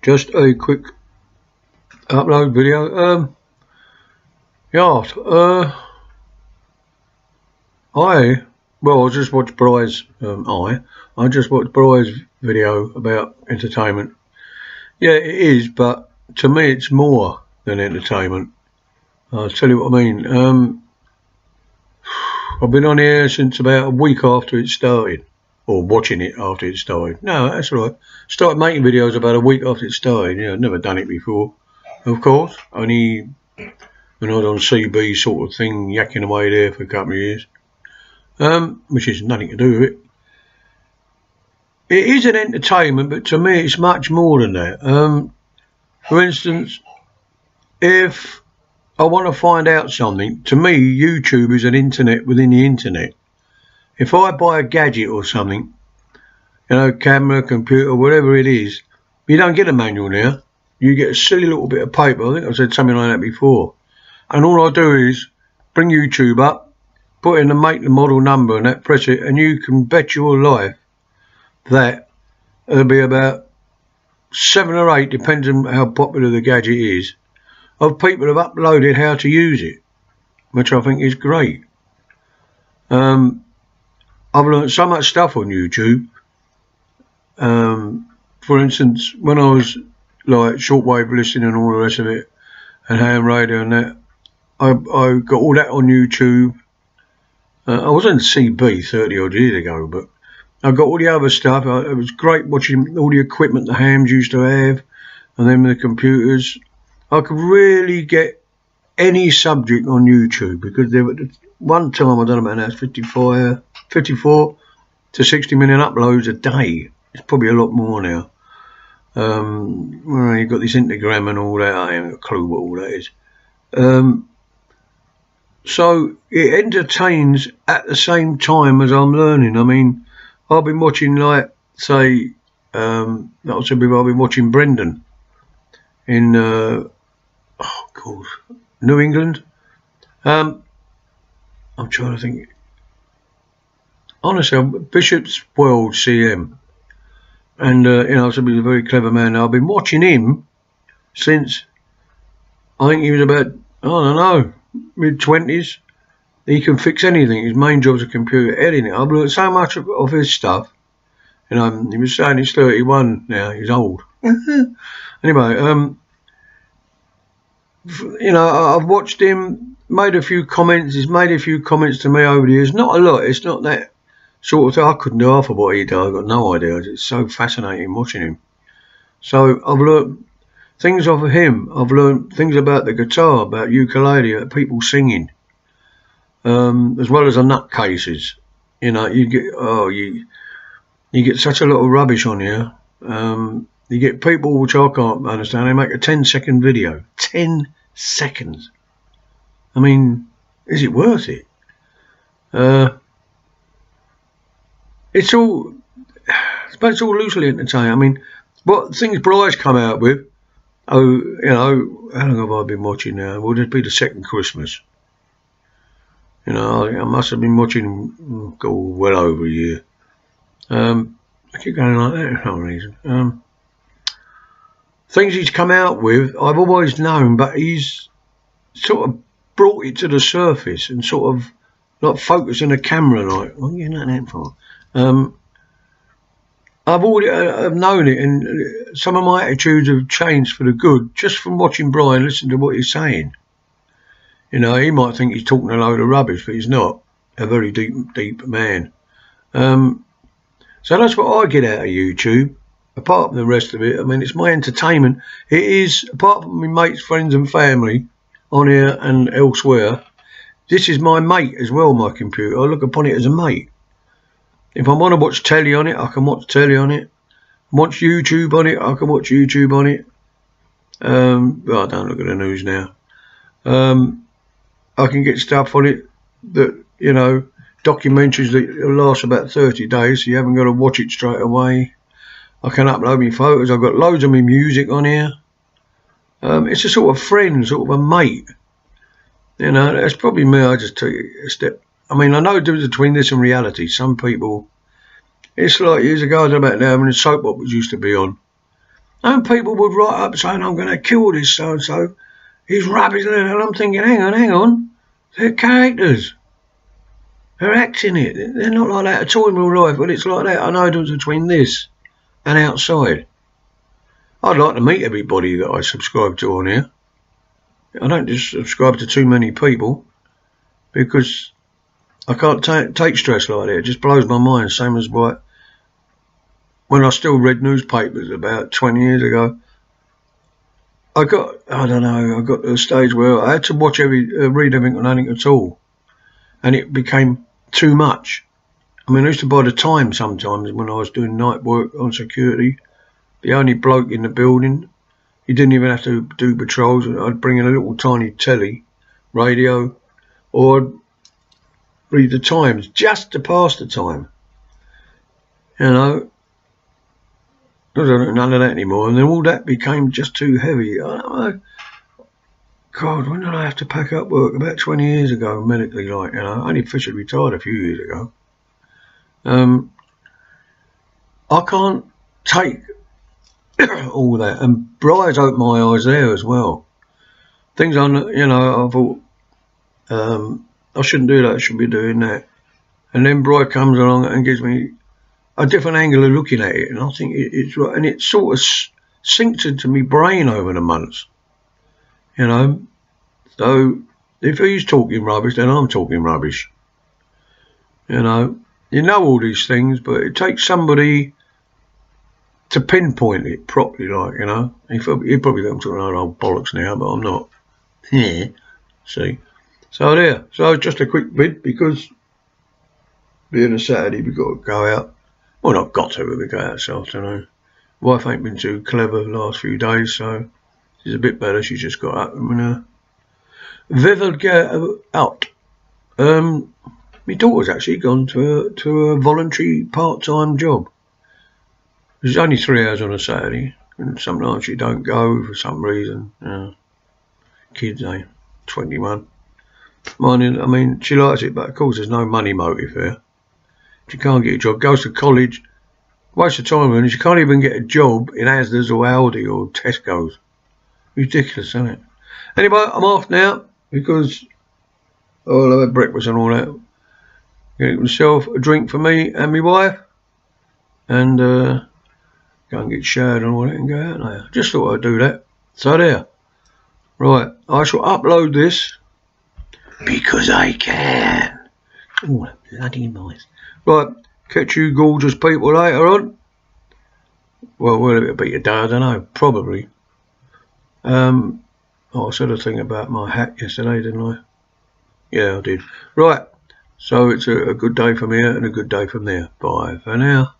Just a quick upload video. I just watched Bry's I just watched Bry's video about entertainment. Yeah, it is, but to me it's more than entertainment. I'll tell you what I mean. I've been on here since about a week after it started, or watching it after it started. No, that's right. Started making videos about a week after it started. Yeah, I've never done it before, of course. Only when I was on CB sort of thing, yakking away there for a couple of years. Which has nothing to do with it. It is an entertainment, but to me it's much more than that. For instance, if I want to find out something, to me YouTube is an internet within the internet. If I buy a gadget or something, you know, camera, computer, whatever it is, you don't get a manual now. You get a silly little bit of paper. I think I've said something like that before. And all I do is bring YouTube up, put in the make, the model number and that, press it, and you can bet your life that there'll be about 7 or 8, depends on how popular the gadget is, of people have uploaded how to use it, which I think is great. I've learned so much stuff on YouTube. For instance, when I was like shortwave listening and all the rest of it, and ham radio and that, I got all that on YouTube. I was on CB 30 odd years ago, but I got all the other stuff. It was great watching all the equipment the hams used to have, and then the computers. I could really get any subject on YouTube, because there were one time, I don't know about now, it's 54 to 60 million uploads a day. It's probably a lot more now. Well, you've got this Instagram and all that. I haven't got a clue what all that is. So it entertains at the same time as I'm learning. I mean, I've been watching, like, say, I've been watching Brendan in New England. I'm trying to think. Honestly, Bishop's World CM, and you know, he's a very clever man. I've been watching him since I think he was about, I don't know, mid-20s. He can fix anything. His main job's a computer editing. I've learned so much of his stuff. You know, he was saying he's 31 now. He's old. Anyway, you know, I've watched him, made a few comments. He's made a few comments to me over the years. Not a lot. It's not that sort of thing. I couldn't do half of what he does. I've got no idea. It's so fascinating watching him. So I've learned things off of him. I've learned things about the guitar, about ukulele, about people singing, as well as the nutcases. You know, you get such a lot of rubbish on here. You get people which I can't understand. They make a 10-second video. 10 seconds. I mean, is it worth it? It's all loosely entertaining. I mean, what things Bry's come out with. Oh, you know, how long have I been watching now? Will this be the second Christmas? You know, I must have been watching well over a year. I keep going like that for some reason. Things he's come out with, I've always known, but he's sort of brought it to the surface and sort of like focusing the camera, like, what are you getting that for? I've already known it, and some of my attitudes have changed for the good just from watching Brian, listening to what he's saying. You know, he might think he's talking a load of rubbish, but he's not. A very deep man. So that's what I get out of YouTube. Apart from the rest of it, I mean, it's my entertainment. It is, apart from my mates, friends and family on here and elsewhere, this is my mate as well, my computer. I look upon it as a mate. If I want to watch telly on it, I can watch telly on it. Watch YouTube on it, I can watch YouTube on it. Well, I don't look at the news now. I can get stuff on it that, you know, documentaries that last about 30 days, so you haven't got to watch it straight away. I can upload my photos. I've got loads of my music on here. It's a sort of friend, sort of a mate. You know, that's probably me. I just take a step. I mean, I know the difference between this and reality. Some people, it's like years ago, I don't know about now, when the soap operas used to be on. And people would write up saying, I'm going to kill this so-and-so. He's rubbish. And I'm thinking, hang on. They're characters. They're acting it. They're not like that at all in real life. Well, it's like that. I know the difference between this and outside. I'd like to meet everybody that I subscribe to on here. I don't just subscribe to too many people because I can't take stress like that. It just blows my mind. Same as when I still read newspapers about 20 years ago. I got to a stage where I had to read everything and nothing at all. And it became too much. I mean, I used to buy the Times sometimes when I was doing night work on security. The only bloke in the building. He didn't even have to do patrols. I'd bring in a little tiny telly, radio, or I'd read the Times just to pass the time. You know, I don't know none of that anymore. And then all that became just too heavy. God, when did I have to pack up work? About 20 years ago, medically, like, you know. I only officially retired a few years ago. I can't take all that, and Briar's opened my eyes there as well. Things I thought I shouldn't do that, I should be doing that. And then Briar comes along and gives me a different angle of looking at it, and I think it's right, and it sort of sinks into my brain over the months. You know, so if he's talking rubbish, then I'm talking rubbish. You know all these things, but it takes somebody to pinpoint it properly, like, you know. He probably think I'm talking about old bollocks now, but I'm not. Yeah. See. So there. So just a quick bit, because being a Saturday, we've got to go out. Well, not got to, but we go out this afternoon. Wife ain't been too clever the last few days, so she's a bit better. She's just got up and we will go out. My daughter's actually gone to a voluntary part-time job. It's only 3 hours on a Saturday, and sometimes she don't go for some reason. Kids, 21. Mine, I mean, she likes it, but of course there's no money motive there. She can't get a job, goes to college, wastes of time, and she can't even get a job in Asda's or Aldi or Tesco's. Ridiculous, isn't it? Anyway, I'm off now because I'll have breakfast and all that. Get myself a drink for me and my wife, and go and get showered and all that and go out now. Just thought I'd do that. So there. Right, I shall upload this because I can. Oh, bloody nice. Right, catch you gorgeous people later on. Well, will it be today? I don't know. Probably. I said a thing about my hat yesterday, didn't I? Yeah, I did. Right, so it's a good day from here and a good day from there. Bye for now.